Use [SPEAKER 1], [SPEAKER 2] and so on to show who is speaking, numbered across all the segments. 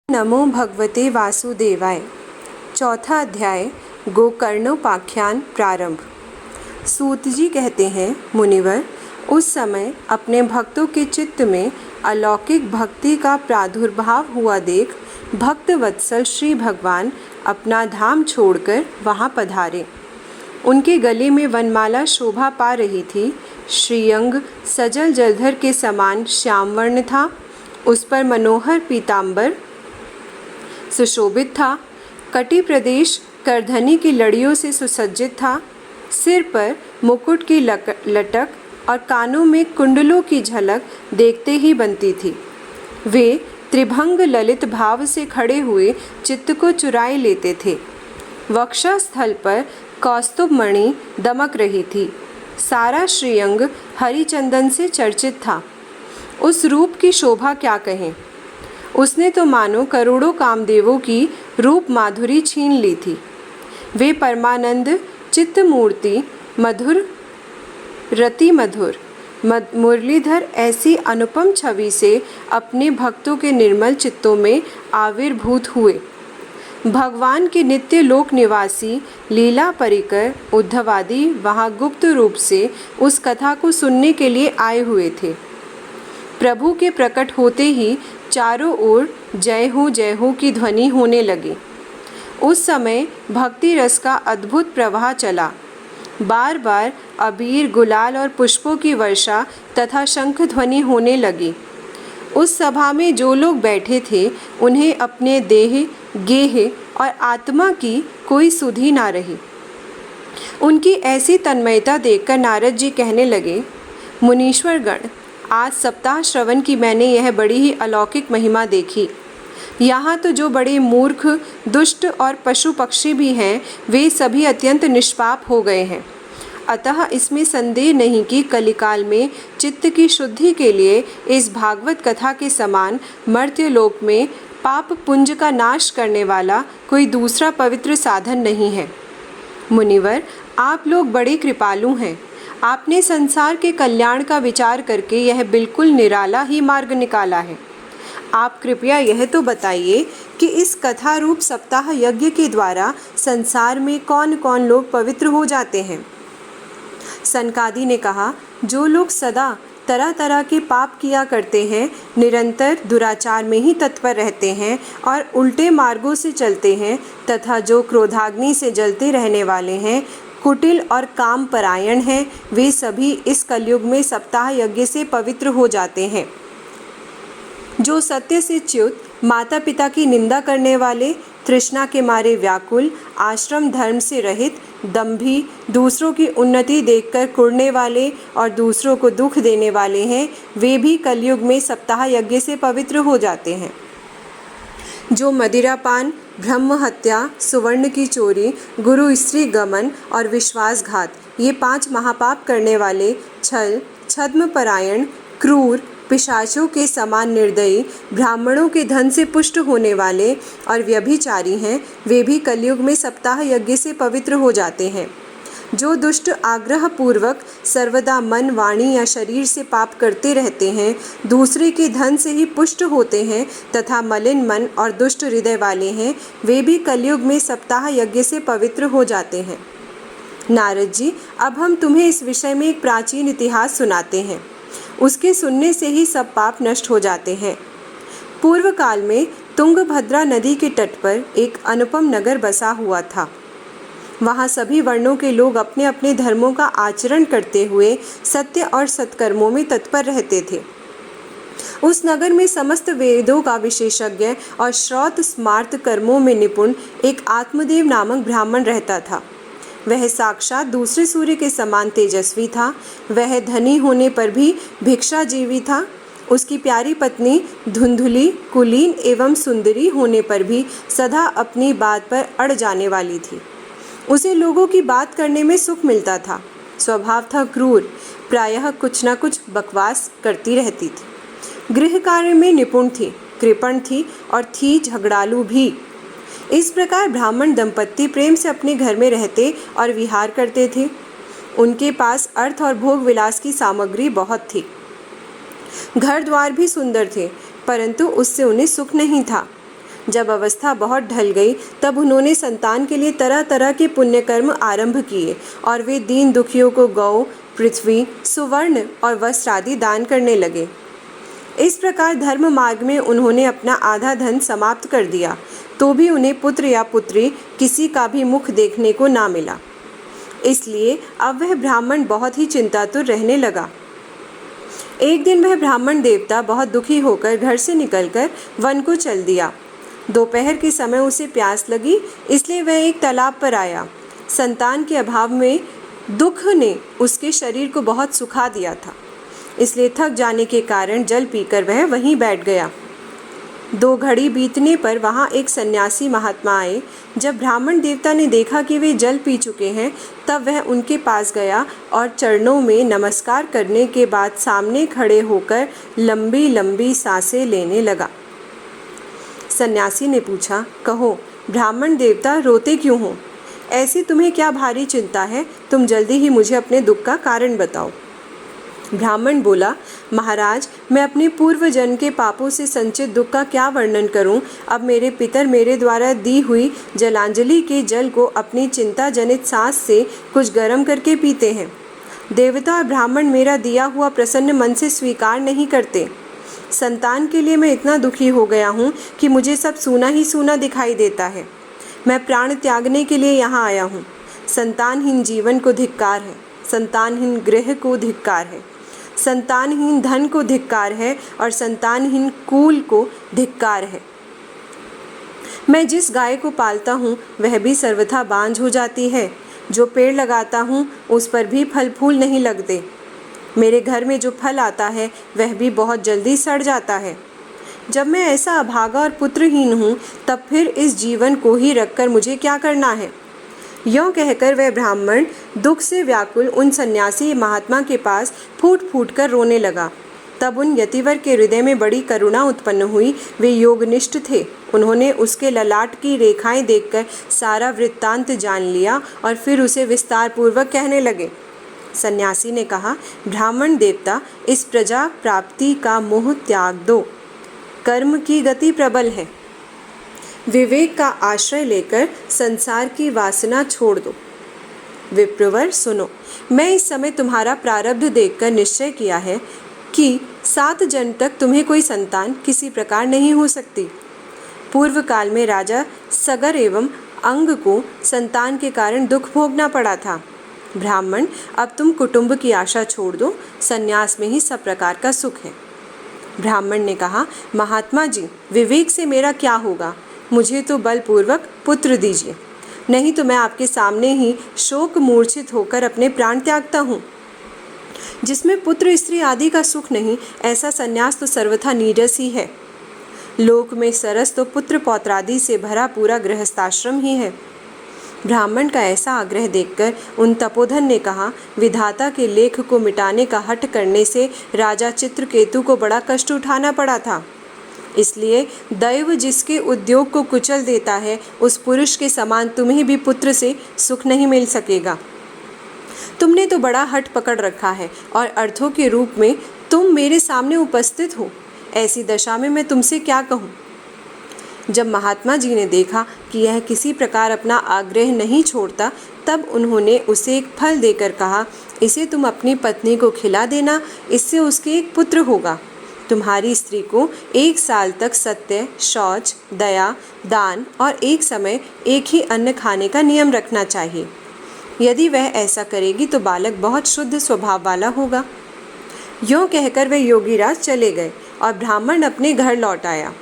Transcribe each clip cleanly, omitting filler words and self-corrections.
[SPEAKER 1] नमो भगवते वासुदेवाय। चौथा अध्याय गोकर्णोपाख्यान प्रारंभ। सूत जी कहते हैं, मुनिवर, उस समय अपने भक्तों के चित्त में अलौकिक भक्ति का प्रादुर्भाव हुआ देख भक्त वत्सल श्री भगवान अपना धाम छोड़कर वहाँ पधारे। उनके गले में वनमाला शोभा पा रही थी। श्रीअंग सजल जलधर के समान श्यामवर्ण था। उस पर मनोहर पीतांबर सुशोभित था। कटी प्रदेश करधनी की लड़ियों से सुसज्जित था। सिर पर मुकुट की लटक और कानों में कुंडलों की झलक देखते ही बनती थी। वे त्रिभंग ललित भाव से खड़े हुए चित्त को चुराए लेते थे। वक्षस्थल पर कौस्तुभ मणि दमक रही थी। सारा श्रीअंग हरिचंदन से चर्चित था। उस रूप की शोभा क्या कहें। उसने तो मानो करोड़ों कामदेवों की रूप माधुरी छीन ली थी। वे परमानंद चित्त मूर्ति मधुर रति मधुर मुरलीधर ऐसी अनुपम छवि से अपने भक्तों के निर्मल चित्तों में आविर्भूत हुए। भगवान के नित्य लोक निवासी लीला परिकर उद्धवादि वहाँ गुप्त रूप से उस कथा को सुनने के लिए आए हुए थे। प्रभु के प्रकट होते ही चारों ओर जय हो की ध्वनि होने लगी। उस समय भक्ति रस का अद्भुत प्रवाह चला। बार बार अबीर गुलाल और पुष्पों की वर्षा तथा शंख ध्वनि होने लगी। उस सभा में जो लोग बैठे थे उन्हें अपने देह गेह और आत्मा की कोई सुधि ना रही। उनकी ऐसी तन्मयता देखकर नारद जी कहने लगे, मुनीश्वर गण, आज सप्ताह श्रवण की मैंने यह बड़ी ही अलौकिक महिमा देखी। यहाँ तो जो बड़े मूर्ख दुष्ट और पशु पक्षी भी हैं वे सभी अत्यंत निष्पाप हो गए हैं। अतः इसमें संदेह नहीं कि कलिकाल में चित्त की शुद्धि के लिए इस भागवत कथा के समान मर्त्यलोक में पाप पुंज का नाश करने वाला कोई दूसरा पवित्र साधन नहीं है। मुनिवर, आप लोग बड़े कृपालु हैं। आपने संसार के कल्याण का विचार करके यह बिल्कुल निराला ही मार्ग निकाला है। आप कृपया यह तो बताइए कि इस कथा रूप सप्ताह यज्ञ के द्वारा संसार में कौन कौन लोग पवित्र हो जाते हैं। सनकादि ने कहा, जो लोग सदा तरह तरह के पाप किया करते हैं, निरंतर दुराचार में ही तत्पर रहते हैं और उल्टे मार्गों से चलते हैं, तथा जो क्रोधाग्नि से जलते रहने वाले हैं, कुटिल और काम परायण हैं, वे सभी इस कलयुग में सप्ताह यज्ञ से पवित्र हो जाते हैं। जो सत्य से च्युत, माता पिता की निंदा करने वाले, तृष्णा के मारे व्याकुल, आश्रम धर्म से रहित, दंभी, दूसरों की उन्नति देखकर कुढ़ने वाले और दूसरों को दुख देने वाले हैं, वे भी कलयुग में सप्ताह यज्ञ से पवित्र हो जाते हैं। जो मदिरापान, ब्रह्म हत्या, सुवर्ण की चोरी, गुरु स्त्री गमन और विश्वासघात, ये 5 महापाप करने वाले, छल, छद्म परायण, क्रूर, पिशाचों के समान निर्दयी, ब्राह्मणों के धन से पुष्ट होने वाले और व्यभिचारी हैं, वे भी कलयुग में सप्ताह यज्ञ से पवित्र हो जाते हैं। जो दुष्ट आग्रह पूर्वक सर्वदा मन, वाणी या शरीर से पाप करते रहते हैं, दूसरे के धन से ही पुष्ट होते हैं तथा मलिन मन और दुष्ट हृदय वाले हैं, वे भी कलयुग में सप्ताह यज्ञ से पवित्र हो जाते हैं। नारद जी, अब हम तुम्हें इस विषय में एक प्राचीन इतिहास सुनाते हैं। उसके सुनने से ही सब पाप नष्ट हो जाते हैं। पूर्व काल में तुंगभद्रा नदी के तट पर एक अनुपम नगर बसा हुआ था। वहाँ सभी वर्णों के लोग अपने अपने धर्मों का आचरण करते हुए सत्य और सत्कर्मों में तत्पर रहते थे। उस नगर में समस्त वेदों का विशेषज्ञ और श्रौत स्मार्त कर्मों में निपुण एक आत्मदेव नामक ब्राह्मण रहता था। वह साक्षात दूसरे सूर्य के समान तेजस्वी था। वह धनी होने पर भी भिक्षाजीवी था। उसकी प्यारी पत्नी धुंधुली, कुलीन एवं सुंदरी होने पर भी सदा अपनी बात पर अड़ जाने वाली थी। उसे लोगों की बात करने में सुख मिलता था। स्वभाव था क्रूर, प्रायः कुछ न कुछ बकवास करती रहती थी। गृह कार्य में निपुण थी, कृपण थी और थी झगड़ालू भी। इस प्रकार ब्राह्मण दंपत्ति प्रेम से अपने घर में रहते और विहार करते थे। उनके पास अर्थ और भोग विलास की सामग्री बहुत थी। घर द्वार भी सुंदर थे, परंतु उससे उन्हें सुख नहीं था। जब अवस्था बहुत ढल गई तब उन्होंने संतान के लिए तरह तरह के पुण्य कर्म आरंभ किए और वे दीन दुखियों को गौ, पृथ्वी, सुवर्ण और वस्त्र आदि दान करने लगे। इस प्रकार धर्म मार्ग में उन्होंने अपना आधा धन समाप्त कर दिया, तो भी उन्हें पुत्र या पुत्री किसी का भी मुख देखने को ना मिला। इसलिए अब वह ब्राह्मण बहुत ही चिंतातुर रहने लगा। एक दिन वह ब्राह्मण देवता बहुत दुखी होकर घर से निकलकर वन को चल दिया। दोपहर के समय उसे प्यास लगी, इसलिए वह एक तालाब पर आया। संतान के अभाव में दुख ने उसके शरीर को बहुत सुखा दिया था, इसलिए थक जाने के कारण जल पीकर वह वहीं बैठ गया। 2 घड़ी बीतने पर वहाँ एक सन्यासी महात्मा आए। जब ब्राह्मण देवता ने देखा कि वे जल पी चुके हैं, तब वह उनके पास गया और चरणों में नमस्कार करने के बाद सामने खड़े होकर लंबी लंबी सांसें लेने लगा। सन्यासी ने पूछा, कहो ब्राह्मण देवता, रोते क्यों हो? ऐसी तुम्हें क्या भारी चिंता है? तुम जल्दी ही मुझे अपने दुख का कारण बताओ। ब्राह्मण बोला, महाराज, मैं अपने पूर्व जन्म के पापों से संचित दुख का क्या वर्णन करूं? अब मेरे पितर मेरे द्वारा दी हुई जलांजलि के जल को अपनी चिंता जनित सांस से कुछ गर्म करके पीते हैं। देवता और ब्राह्मण मेरा दिया हुआ प्रसन्न मन से स्वीकार नहीं करते। संतान के लिए मैं इतना दुखी हो गया हूँ कि मुझे सब सूना ही सूना दिखाई देता है। मैं प्राण त्यागने के लिए यहाँ आया हूँ। संतानहीन जीवन को धिक्कार है, संतानहीन गृह को धिक्कार है, संतानहीन धन को धिक्कार है और संतानहीन कुल को धिक्कार है। मैं जिस गाय को पालता हूँ वह भी सर्वथा बांझ हो जाती है। जो पेड़ लगाता हूँ उस पर भी फल फूल नहीं लगते। मेरे घर में जो फल आता है वह भी बहुत जल्दी सड़ जाता है। जब मैं ऐसा अभागा और पुत्रहीन हूँ, तब फिर इस जीवन को ही रखकर मुझे क्या करना है? यों कहकर वह ब्राह्मण दुख से व्याकुल उन सन्यासी महात्मा के पास फूट फूट कर रोने लगा। तब उन यतिवर के हृदय में बड़ी करुणा उत्पन्न हुई। वे योगनिष्ठ थे। उन्होंने उसके ललाट की रेखाएं देखकर सारा वृत्तांत जान लिया और फिर उसे विस्तार पूर्वक कहने लगे। सन्यासी ने कहा, ब्राह्मण देवता, इस प्रजा प्राप्ति का मोह त्याग दो। कर्म की गति प्रबल है। विवेक का आश्रय लेकर संसार की वासना छोड़ दो। विप्रवर सुनो, मैं इस समय तुम्हारा प्रारब्ध देखकर निश्चय किया है कि 7 जन्म तक तुम्हें कोई संतान किसी प्रकार नहीं हो सकती। पूर्व काल में राजा सगर एवं अंग को संतान के कारण दुख भोगना पड़ा था। ब्राह्मण, अब तुम कुटुंब की आशा छोड़ दो। संन्यास में ही सब प्रकार का सुख है। ब्राह्मण ने कहा, महात्मा जी, विवेक से मेरा क्या होगा? मुझे तो बलपूर्वक पुत्र दीजिए, नहीं तो मैं आपके सामने ही शोक मूर्छित होकर अपने प्राण त्यागता हूँ। जिसमें पुत्र स्त्री आदि का सुख नहीं, ऐसा संन्यास तो सर्वथा नीरस ही है। लोक में सरस तो पुत्र पौत्रादि से भरा पूरा गृहस्थाश्रम ही है। ब्राह्मण का ऐसा आग्रह देखकर उन तपोधन ने कहा, विधाता के लेख को मिटाने का हठ करने से राजा चित्रकेतु को बड़ा कष्ट उठाना पड़ा था। इसलिए दैव जिसके उद्योग को कुचल देता है, उस पुरुष के समान तुम्हें भी पुत्र से सुख नहीं मिल सकेगा। तुमने तो बड़ा हठ पकड़ रखा है और अर्थों के रूप में तुम मेरे सामने उपस्थित हो। ऐसी दशा में मैं तुमसे क्या कहूँ? जब महात्मा जी ने देखा कि यह किसी प्रकार अपना आग्रह नहीं छोड़ता, तब उन्होंने उसे एक फल देकर कहा, इसे तुम अपनी पत्नी को खिला देना, इससे उसके एक पुत्र होगा। तुम्हारी स्त्री को 1 साल तक सत्य, शौच, दया, दान और एक समय एक ही अन्न खाने का नियम रखना चाहिए। यदि वह ऐसा करेगी तो बालक बहुत शुद्ध स्वभाव वाला होगा। यों कहकर वे योगीराज चले गए और ब्राह्मण अपने घर लौट आया।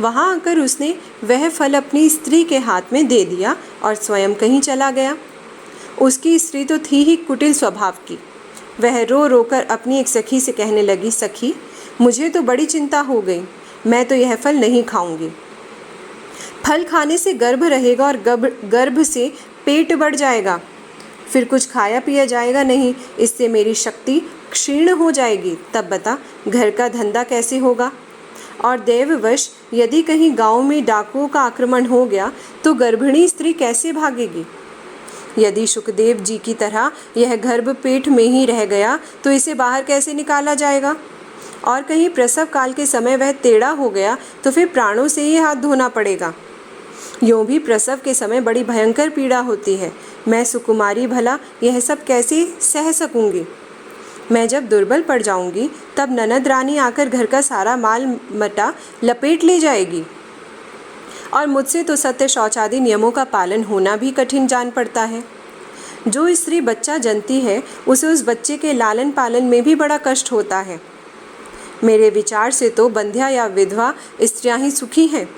[SPEAKER 1] वहाँ आकर उसने वह फल अपनी स्त्री के हाथ में दे दिया और स्वयं कहीं चला गया। उसकी स्त्री तो थी ही कुटिल स्वभाव की। वह रो रोकर अपनी एक सखी से कहने लगी, सखी, मुझे तो बड़ी चिंता हो गई। मैं तो यह फल नहीं खाऊंगी। फल खाने से गर्भ रहेगा और गर्भ से पेट बढ़ जाएगा, फिर कुछ खाया पिया जाएगा नहीं। इससे मेरी शक्ति क्षीण हो जाएगी। तब बता, घर का धंधा कैसे होगा? और देववश यदि कहीं गांव में डाकुओं का आक्रमण हो गया तो गर्भिणी स्त्री कैसे भागेगी? यदि शुकदेव जी की तरह यह गर्भ पेट में ही रह गया तो इसे बाहर कैसे निकाला जाएगा? और कहीं प्रसव काल के समय वह टेढ़ा हो गया तो फिर प्राणों से ही हाथ धोना पड़ेगा। यूँ भी प्रसव के समय बड़ी भयंकर पीड़ा होती है। मैं सुकुमारी भला यह सब कैसे सह सकूंगी? मैं जब दुर्बल पड़ जाऊंगी तब ननद रानी आकर घर का सारा माल मटा लपेट ले जाएगी। और मुझसे तो सत्य शौच आदि नियमों का पालन होना भी कठिन जान पड़ता है। जो स्त्री बच्चा जनती है उसे उस बच्चे के लालन पालन में भी बड़ा कष्ट होता है। मेरे विचार से तो बंध्या या विधवा स्त्रियां ही सुखी हैं।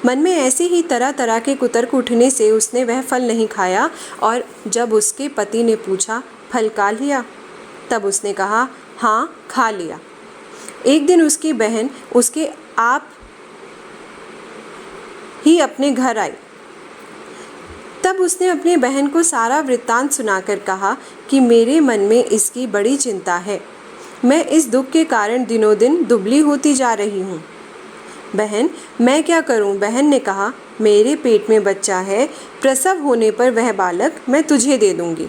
[SPEAKER 1] मन में ऐसे ही तरह तरह के कुतर्क उठने से उसने वह फल नहीं खाया, और जब उसके पति ने पूछा, फल खा लिया? तब उसने कहा, हाँ खा लिया। एक दिन उसकी बहन उसके आप ही अपने घर आई। तब उसने अपनी बहन को सारा वृत्तांत सुनाकर कहा कि मेरे मन में इसकी बड़ी चिंता है। मैं इस दुख के कारण दिनों दिन दुबली होती जा रही हूँ। बहन, मैं क्या करूं? बहन ने कहा, मेरे पेट में बच्चा है, प्रसव होने पर वह बालक मैं तुझे दे दूंगी।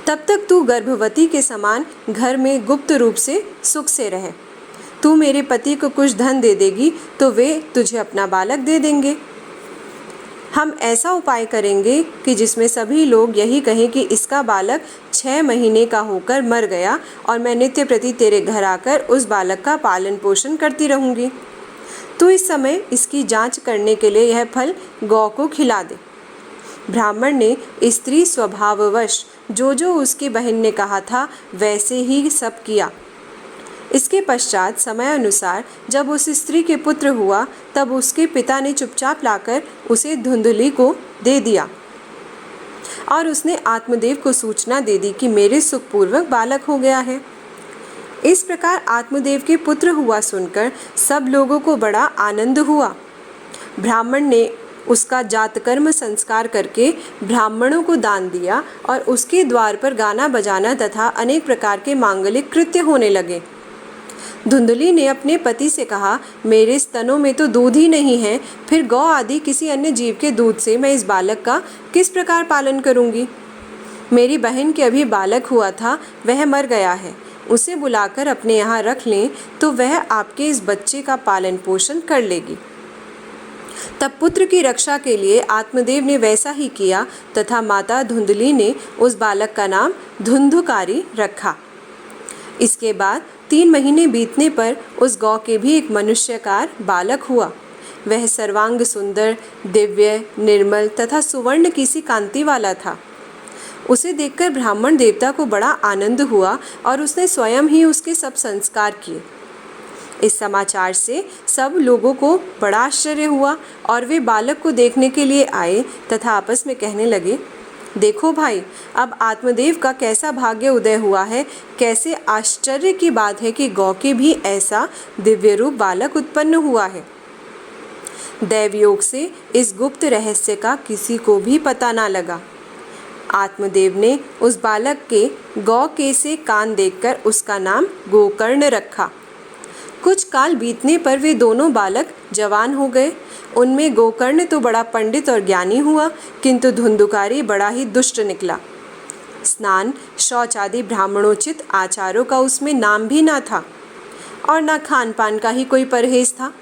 [SPEAKER 1] तब तक तू गर्भवती के समान घर में गुप्त रूप से सुख से रह। तू मेरे पति को कुछ धन दे देगी तो वे तुझे अपना बालक दे देंगे। हम ऐसा उपाय करेंगे कि जिसमें सभी लोग यही कहें कि इसका बालक 6 महीने का होकर मर गया और मैं नित्य प्रति तेरे घर आकर उस बालक का पालन पोषण करती रहूँगी। तो इस समय इसकी जांच करने के लिए यह फल गौ को खिला दे। ब्राह्मण ने स्त्री स्वभाववश जो जो उसकी बहन ने कहा था वैसे ही सब किया। इसके पश्चात समय अनुसार जब उस स्त्री के पुत्र हुआ तब उसके पिता ने चुपचाप लाकर उसे धुंधली को दे दिया और उसने आत्मदेव को सूचना दे दी कि मेरे सुखपूर्वक बालक हो गया है। इस प्रकार आत्मदेव के पुत्र हुआ सुनकर सब लोगों को बड़ा आनंद हुआ। ब्राह्मण ने उसका जातकर्म संस्कार करके ब्राह्मणों को दान दिया और उसके द्वार पर गाना बजाना तथा अनेक प्रकार के मांगलिक कृत्य होने लगे। धुंधली ने अपने पति से कहा, मेरे स्तनों में तो दूध ही नहीं है, फिर गौ आदि किसी अन्य जीव के दूध से मैं इस बालक का किस प्रकार पालन करूंगी? मेरी बहन के अभी बालक हुआ था, वह मर गया है। उसे बुलाकर अपने यहाँ रख लें तो वह आपके इस बच्चे का पालन पोषण कर लेगी। तब पुत्र की रक्षा के लिए आत्मदेव ने वैसा ही किया तथा माता धुंधली ने उस बालक का नाम धुंधुकारी रखा। इसके बाद 3 महीने बीतने पर उस गौ के भी एक मनुष्यकार बालक हुआ। वह सर्वांग सुंदर, दिव्य, निर्मल तथा सुवर्ण की सी कांति वाला था। उसे देखकर ब्राह्मण देवता को बड़ा आनंद हुआ और उसने स्वयं ही उसके सब संस्कार किए। इस समाचार से सब लोगों को बड़ा आश्चर्य हुआ और वे बालक को देखने के लिए आए तथा आपस में कहने लगे, देखो भाई, अब आत्मदेव का कैसा भाग्य उदय हुआ है। कैसे आश्चर्य की बात है कि गौ के भी ऐसा दिव्य रूप बालक उत्पन्न हुआ है। दैवयोग से इस गुप्त रहस्य का किसी को भी पता ना लगा। आत्मदेव ने उस बालक के गौ के से कान देखकर उसका नाम गोकर्ण रखा। कुछ काल बीतने पर वे दोनों बालक जवान हो गए। उनमें गोकर्ण तो बड़ा पंडित और ज्ञानी हुआ, किंतु धुंधुकारी बड़ा ही दुष्ट निकला। स्नान, शौच आदि ब्राह्मणोचित आचारों का उसमें नाम भी ना था और न खान पान का ही कोई परहेज था।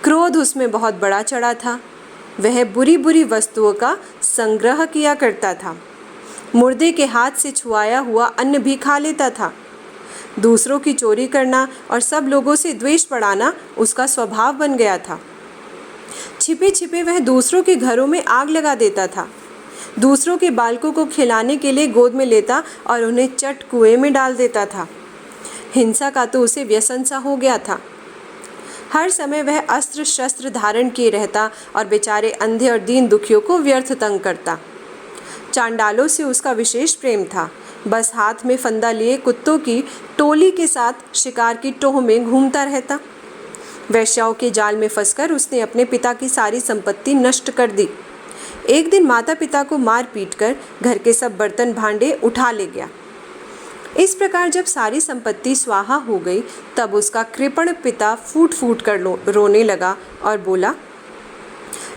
[SPEAKER 1] क्रोध उसमें बहुत बड़ा चढ़ा था। वह बुरी बुरी वस्तुओं का संग्रह किया करता था। मुर्दे के हाथ से छुआया हुआ अन्न भी खा लेता था। दूसरों की चोरी करना और सब लोगों से द्वेष बढ़ाना उसका स्वभाव बन गया था। छिपे छिपे वह दूसरों के घरों में आग लगा देता था। दूसरों के बालकों को खिलाने के लिए गोद में लेता और उन्हें चट कुएं में डाल देता था। हिंसा का तो उसे व्यसन सा हो गया था। हर समय वह अस्त्र शस्त्र धारण किए रहता और बेचारे अंधे और दीन दुखियों को व्यर्थ तंग करता। चांडालों से उसका विशेष प्रेम था। बस हाथ में फंदा लिए कुत्तों की टोली के साथ शिकार की टोह में घूमता रहता। वैश्याओं के जाल में फंसकर उसने अपने पिता की सारी संपत्ति नष्ट कर दी। एक दिन माता पिता को मार पीट कर घर के सब बर्तन भांडे उठा ले गया। इस प्रकार जब सारी संपत्ति स्वाहा हो गई तब उसका कृपण पिता फूट फूट कर रोने लगा और बोला,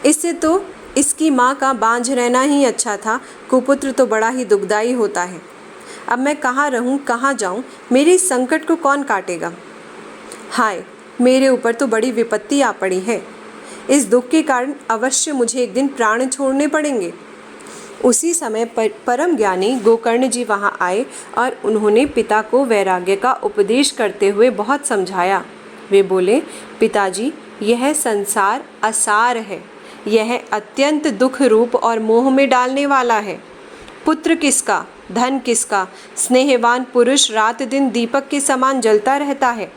[SPEAKER 1] इससे तो इसकी माँ का बांझ रहना ही अच्छा था। कुपुत्र तो बड़ा ही दुखदाई होता है। अब मैं कहाँ रहूँ, कहाँ जाऊँ, मेरे इस संकट को कौन काटेगा? हाय, मेरे ऊपर तो बड़ी विपत्ति आ पड़ी है। इस दुख के कारण अवश्य मुझे एक दिन प्राण छोड़ने पड़ेंगे। उसी समय परम ज्ञानी गोकर्ण जी वहाँ आए और उन्होंने पिता को वैराग्य का उपदेश करते हुए बहुत समझाया। वे बोले, पिताजी, यह संसार असार है, यह अत्यंत दुख रूप और मोह में डालने वाला है। पुत्र किसका, धन किसका, स्नेहवान पुरुष रात दिन दीपक के समान जलता रहता है।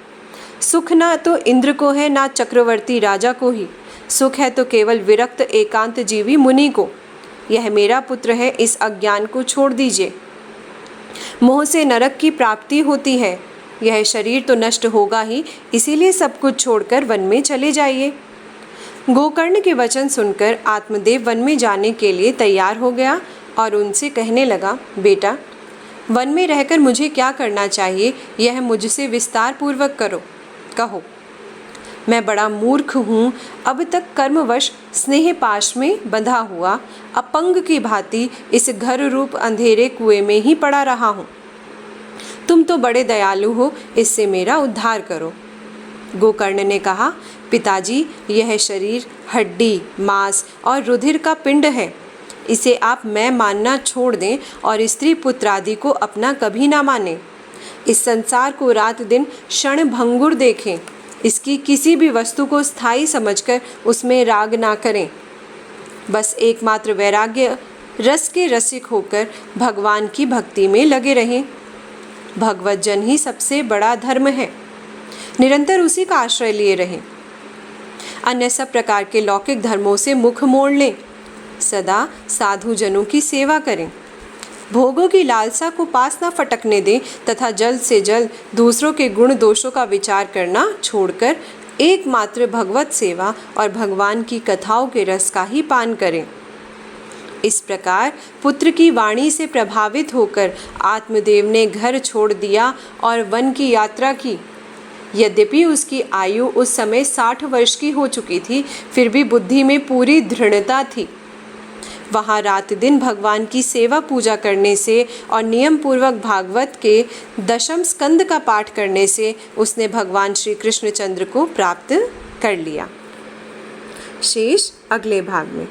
[SPEAKER 1] सुख ना तो इंद्र को है, ना चक्रवर्ती राजा को ही। सुख है तो केवल विरक्त एकांत जीवी मुनि को। यह मेरा पुत्र है, इस अज्ञान को छोड़ दीजिए। मोह से नरक की प्राप्ति होती है। यह शरीर तो नष्ट होगा ही, इसीलिए सब कुछ छोड़कर वन में चले जाइए। गोकर्ण के वचन सुनकर आत्मदेव वन में जाने के लिए तैयार हो गया और उनसे कहने लगा, बेटा, वन में रहकर मुझे क्या करना चाहिए, यह मुझसे विस्तार पूर्वक कहो। मैं बड़ा मूर्ख हूँ, अब तक कर्मवश स्नेह पाश में बंधा हुआ अपंग की भांति इस घर रूप अंधेरे कुएं में ही पड़ा रहा हूँ। तुम तो बड़े दयालु हो, इससे मेरा उद्धार करो। गोकर्ण ने कहा, पिताजी, यह शरीर हड्डी, मांस और रुधिर का पिंड है। इसे आप मैं मानना छोड़ दें और स्त्री पुत्र आदि को अपना कभी ना मानें। इस संसार को रात दिन क्षण भंगुर देखें। इसकी किसी भी वस्तु को स्थायी समझकर उसमें राग ना करें। बस एकमात्र वैराग्य रस के रसिक होकर भगवान की भक्ति में लगे रहें। भगवत जन ही सबसे बड़ा धर्म है। निरंतर उसी का आश्रय लिए रहें। अन्य सब प्रकार के लौकिक धर्मों से मुख मोड़ लें। सदा साधु जनों की सेवा करें। भोगों की लालसा को पास न फटकने दें तथा जल्द से जल्द दूसरों के गुण दोषों का विचार करना छोड़कर एकमात्र भगवत सेवा और भगवान की कथाओं के रस का ही पान करें। इस प्रकार पुत्र की वाणी से प्रभावित होकर आत्मदेव ने घर छोड़ दिया और वन की यात्रा की। यद्यपि उसकी आयु उस समय 60 वर्ष की हो चुकी थी, फिर भी बुद्धि में पूरी दृढ़ता थी। वहाँ रात दिन भगवान की सेवा पूजा करने से और नियम पूर्वक भागवत के 10वें स्कंद का पाठ करने से उसने भगवान श्री कृष्णचंद्र को प्राप्त कर लिया। शेष अगले भाग में।